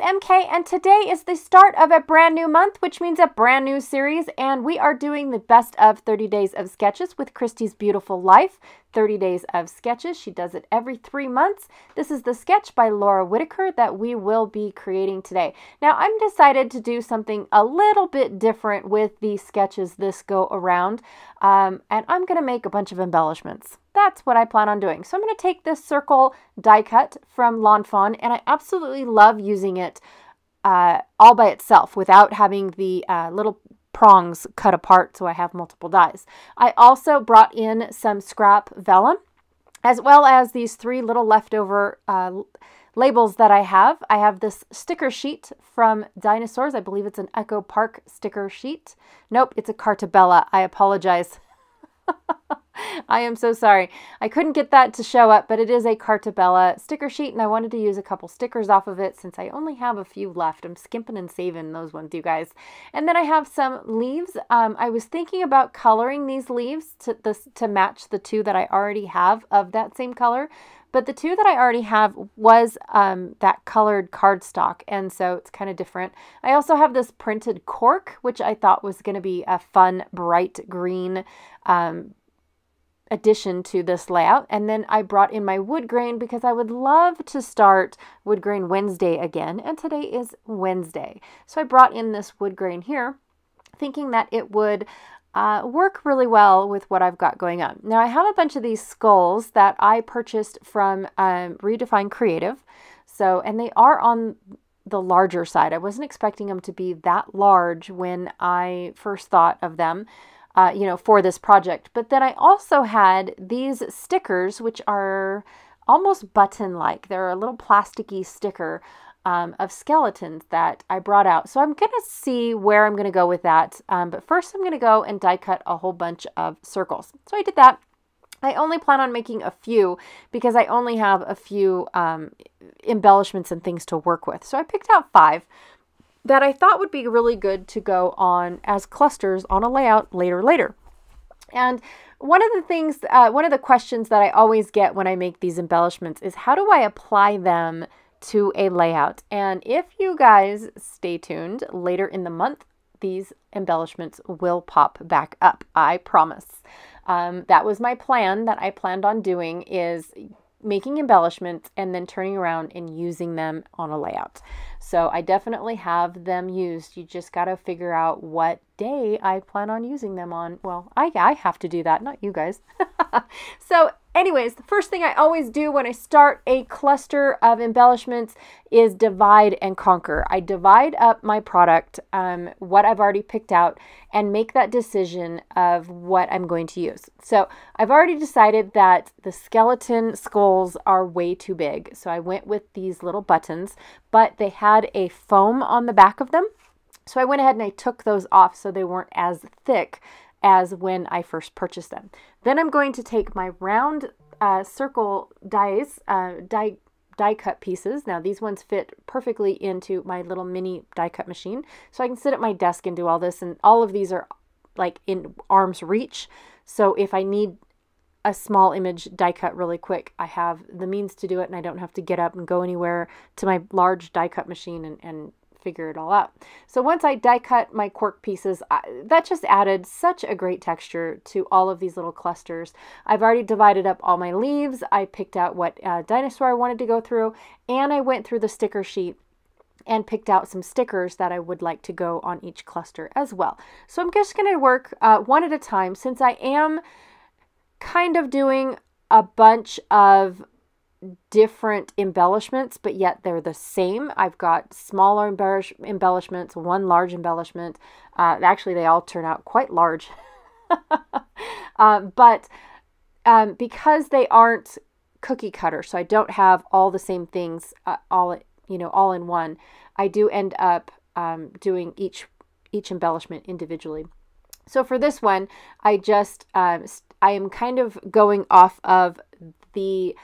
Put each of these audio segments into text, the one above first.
MK, and today is the start of a brand new month, which means a brand new series, and we are doing the best of 30 days of sketches with Christy's Beautiful Life. 30 days of sketches. She does it every 3 months. This is the sketch by Laura Whitaker that we will be creating today. Now, I'm decided to do something a little bit different with the sketches this go around, and I'm going to make a bunch of embellishments. That's what I plan on doing. So I'm going to take this circle die cut from Lawn Fawn, and I absolutely love using it all by itself without having the little prongs cut apart so I have multiple dies. I also brought in some scrap vellum, as well as these 3 little leftover labels that I have. I have this sticker sheet from Dinosaurs. I believe it's an Echo Park sticker sheet. Nope, it's a Cartabella. I apologize. I am so sorry. I couldn't get that to show up, but it is a Cartabella sticker sheet, and I wanted to use a couple stickers off of it since I only have a few left. I'm skimping and saving those ones, you guys. And then I have some leaves. I was thinking about coloring these leaves to match the 2 that I already have of that same color, but the 2 that I already have was that colored cardstock, and so it's kind of different. I also have this printed cork, which I thought was going to be a fun, bright green addition to this layout. And then I brought in my wood grain because I would love to start Wood Grain Wednesday again, and today is Wednesday. So I brought in this wood grain here, thinking that it would work really well with what I've got going on. Now, I have a bunch of these skulls that I purchased from Redefine Creative. So, and they are on the larger side. I wasn't expecting them to be that large when I first thought of them, for this project. But then I also had these stickers, which are almost button-like. They're a little plasticky sticker of skeletons that I brought out. So I'm going to see where I'm going to go with that. But first I'm going to go and die cut a whole bunch of circles. So I did that. I only plan on making a few because I only have a few embellishments and things to work with. So I picked out 5 that I thought would be really good to go on as clusters on a layout later. And one of the things, one of the questions that I always get when I make these embellishments is, how do I apply them to a layout? And if you guys stay tuned, later in the month, these embellishments will pop back up. I promise. That was my plan that I planned on doing, is making embellishments and then turning around and using them on a layout. So I definitely have them used. You just got to figure out what day I plan on using them on. Well, I have to do that, not you guys. So anyways, the first thing I always do when I start a cluster of embellishments is divide and conquer. I divide up my product, what I've already picked out, and make that decision of what I'm going to use. So I've already decided that the skeleton skulls are way too big. So I went with these little buttons, but they had a foam on the back of them. So I went ahead and I took those off so they weren't as thick as when I first purchased them. Then I'm going to take my round circle dies, die cut pieces. Now these ones fit perfectly into my little mini die cut machine. So I can sit at my desk and do all this, and all of these are like in arm's reach. So if I need a small image die cut really quick, I have the means to do it, and I don't have to get up and go anywhere to my large die cut machine and figure it all out. So once I die cut my cork pieces, that just added such a great texture to all of these little clusters. I've already divided up all my leaves. I picked out what dinosaur I wanted to go through, and I went through the sticker sheet and picked out some stickers that I would like to go on each cluster as well. So I'm just going to work one at a time, since I am kind of doing a bunch of different embellishments, but yet they're the same. I've got smaller embellishments, one large embellishment. Actually, they all turn out quite large. But because they aren't cookie cutter, so I don't have all the same things all in one, I do end up doing each embellishment individually. So for this one, I am kind of going off of the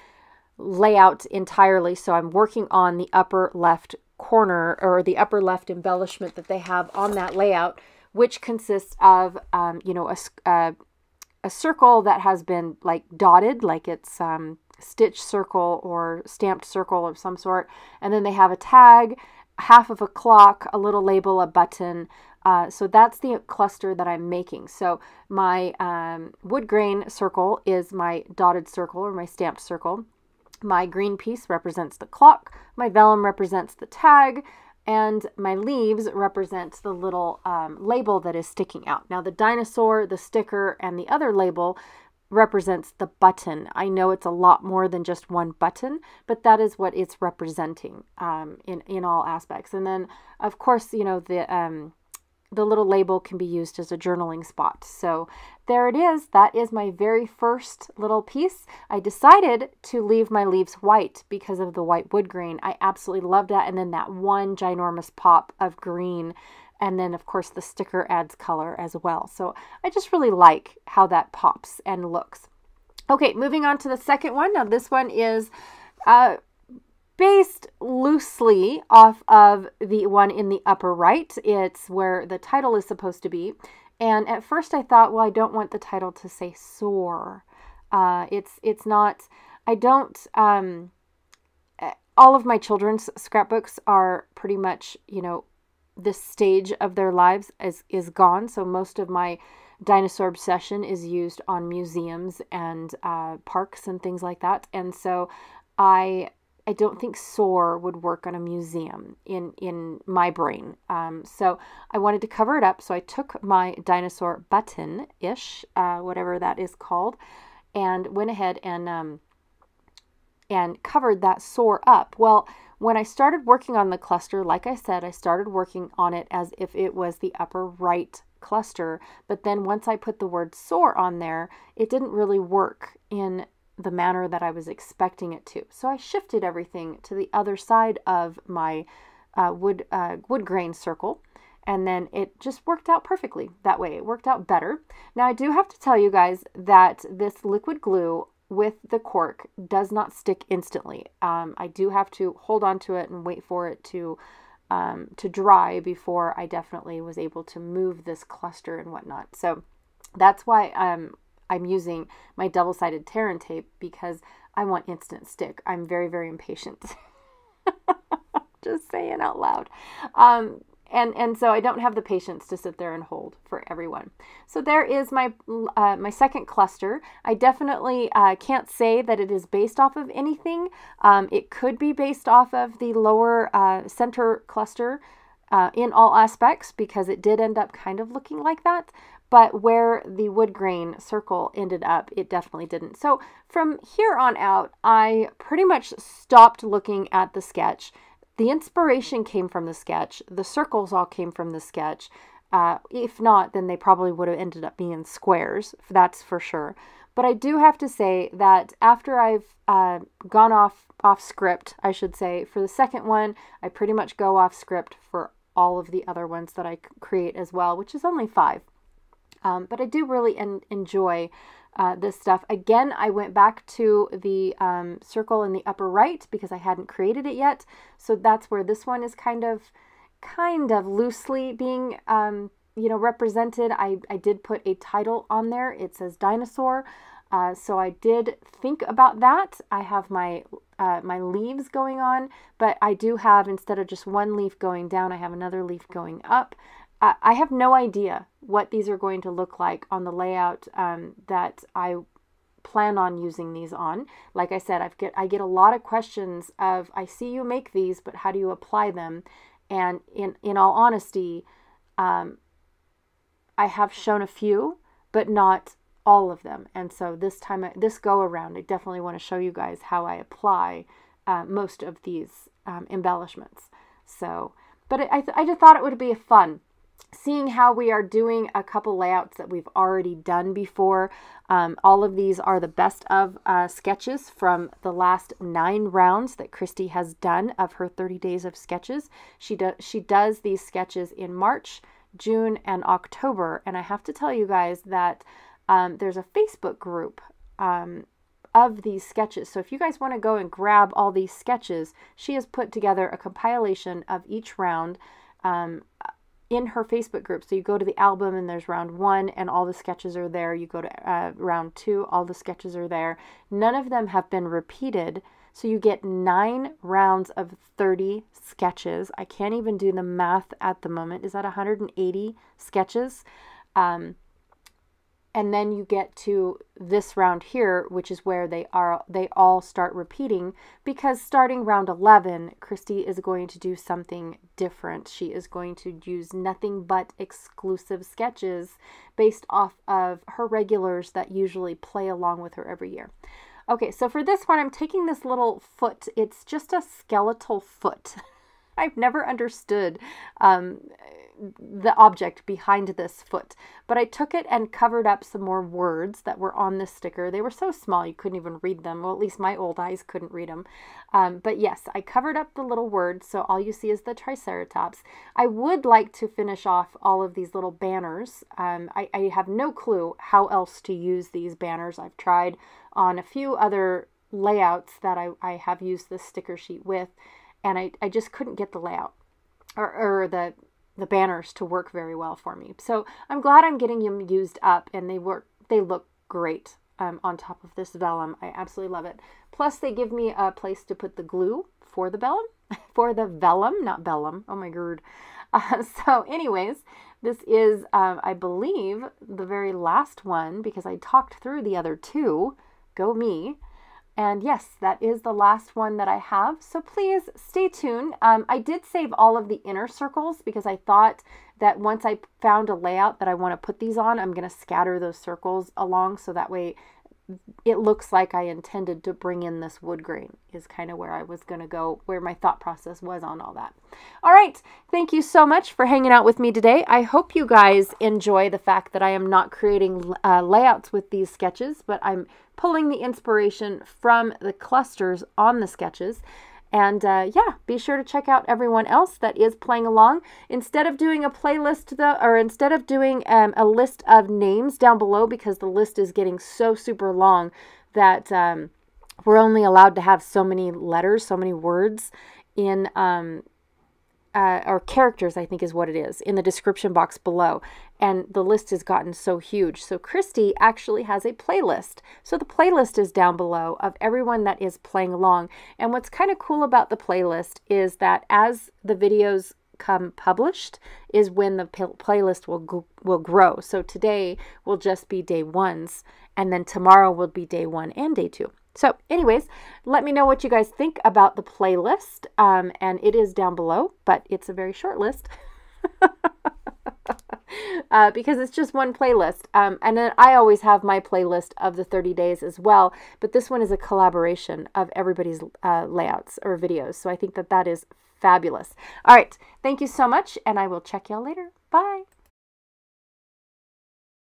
layout entirely. So I'm working on the upper left corner, or the upper left embellishment that they have on that layout, which consists of, a circle that has been like dotted, like it's stitched circle or stamped circle of some sort. And then they have a tag half of a clock, a little label, a button. So that's the cluster that I'm making. So my wood grain circle is my dotted circle or my stamped circle. My green piece represents the clock. My vellum represents the tag. And my leaves represents the little label that is sticking out. Now the dinosaur, the sticker, and the other label represents the button. I know it's a lot more than just one button, but that is what it's representing in all aspects. And then, of course, you know, the little label can be used as a journaling spot. So there it is. That is my very first little piece. I decided to leave my leaves white because of the white wood grain. I absolutely loved that. And then that one ginormous pop of green. And then, of course, the sticker adds color as well. So I just really like how that pops and looks. Okay, moving on to the second one. Now, this one is based loosely off of the one in the upper right. It's where the title is supposed to be. And at first I thought, well, I don't want the title to say soar. It's not, I don't, all of my children's scrapbooks are pretty much, you know, this stage of their lives is gone. So most of my dinosaur obsession is used on museums and parks and things like that. And so I don't think soar would work on a museum in my brain. So I wanted to cover it up. So I took my dinosaur button-ish, whatever that is called, and went ahead and covered that soar up. Well, when I started working on the cluster, like I said, I started working on it as if it was the upper right cluster. But then once I put the word soar on there, it didn't really work in the manner that I was expecting it to. So I shifted everything to the other side of my wood grain circle, and then it just worked out perfectly that way. It worked out better. Now I do have to tell you guys that this liquid glue with the cork does not stick instantly. I do have to hold on to it and wait for it to dry before I definitely was able to move this cluster and whatnot. So that's why I'm using my double-sided tear and tape, because I want instant stick. I'm very, very impatient. Just saying out loud. And so I don't have the patience to sit there and hold for everyone. So there is my my second cluster. I definitely can't say that it is based off of anything. It could be based off of the lower center cluster in all aspects, because it did end up kind of looking like that. But where the wood grain circle ended up, it definitely didn't. So from here on out, I pretty much stopped looking at the sketch. The inspiration came from the sketch. The circles all came from the sketch. If not, then they probably would have ended up being squares, that's for sure. But I do have to say that after I've gone off script, I should say, for the second one, I pretty much go off script for all of the other ones that I create as well, which is only 5. But I do really enjoy this stuff. Again, I went back to the circle in the upper right because I hadn't created it yet. So that's where this one is kind of loosely being, represented. I did put a title on there. It says Dinosaur. So I did think about that. I have my leaves going on, but I do have, instead of just one leaf going down, I have another leaf going up. I have no idea what these are going to look like on the layout that I plan on using these on. Like I said, I get a lot of questions of, I see you make these, but how do you apply them? And in all honesty, I have shown a few, but not all of them. And so this go around, I definitely want to show you guys how I apply most of these embellishments. So, but I just thought it would be fun seeing how we are doing a couple layouts that we've already done before. All of these are the best of sketches from the last 9 rounds that Christy has done of her 30 days of sketches. She does these sketches in March, June, and October. And I have to tell you guys that there's a Facebook group of these sketches. So if you guys want to go and grab all these sketches, she has put together a compilation of each round in her Facebook group. So you go to the album and there's round 1 and all the sketches are there. You go to round 2, all the sketches are there. None of them have been repeated So you get 9 rounds of 30 sketches. I can't even do the math at the moment. Is that 180 sketches? And then you get to this round here, which is where they all start repeating, because starting round 11, Christy is going to do something different. She is going to use nothing but exclusive sketches based off of her regulars that usually play along with her every year. Okay, so for this one, I'm taking this little foot. It's just a skeletal foot. I've never understood the object behind this foot, but I took it and covered up some more words that were on this sticker. They were so small you couldn't even read them. Well, at least my old eyes couldn't read them. But yes, I covered up the little words, so all you see is the Triceratops. I would like to finish off all of these little banners. I have no clue how else to use these banners. I've tried on a few other layouts that I have used this sticker sheet with, and I just couldn't get the layout or the banners to work very well for me. So I'm glad I'm getting them used up, and they look great on top of this vellum. I absolutely love it. Plus they give me a place to put the glue for the vellum, not vellum. Oh my god. So anyways, this is, I believe, the very last one, because I talked through the other two. Go me. And yes, that is the last one that I have. So please stay tuned. I did save all of the inner circles because I thought that once I found a layout that I want to put these on, I'm going to scatter those circles along so that way it looks like I intended to bring in this wood grain, is kind of where I was going to go, where my thought process was on all that. All right. Thank you so much for hanging out with me today. I hope you guys enjoy the fact that I am not creating layouts with these sketches, but I'm pulling the inspiration from the clusters on the sketches. And yeah, be sure to check out everyone else that is playing along. Instead of doing a playlist, or instead of doing a list of names down below, because the list is getting so super long that we're only allowed to have so many letters, so many words in, or characters, I think is what it is, in the description box below. And the list has gotten so huge. So Christy actually has a playlist. So the playlist is down below of everyone that is playing along. And what's kind of cool about the playlist is that as the videos come published is when the playlist will grow. So today will just be day 1s, and then tomorrow will be day 1 and day 2. So anyways, let me know what you guys think about the playlist. And it is down below, but it's a very short list. Because it's just one playlist. And then I always have my playlist of the 30 days as well. But this one is a collaboration of everybody's layouts or videos. So I think that that is fabulous. All right. Thank you so much. And I will check y'all later. Bye.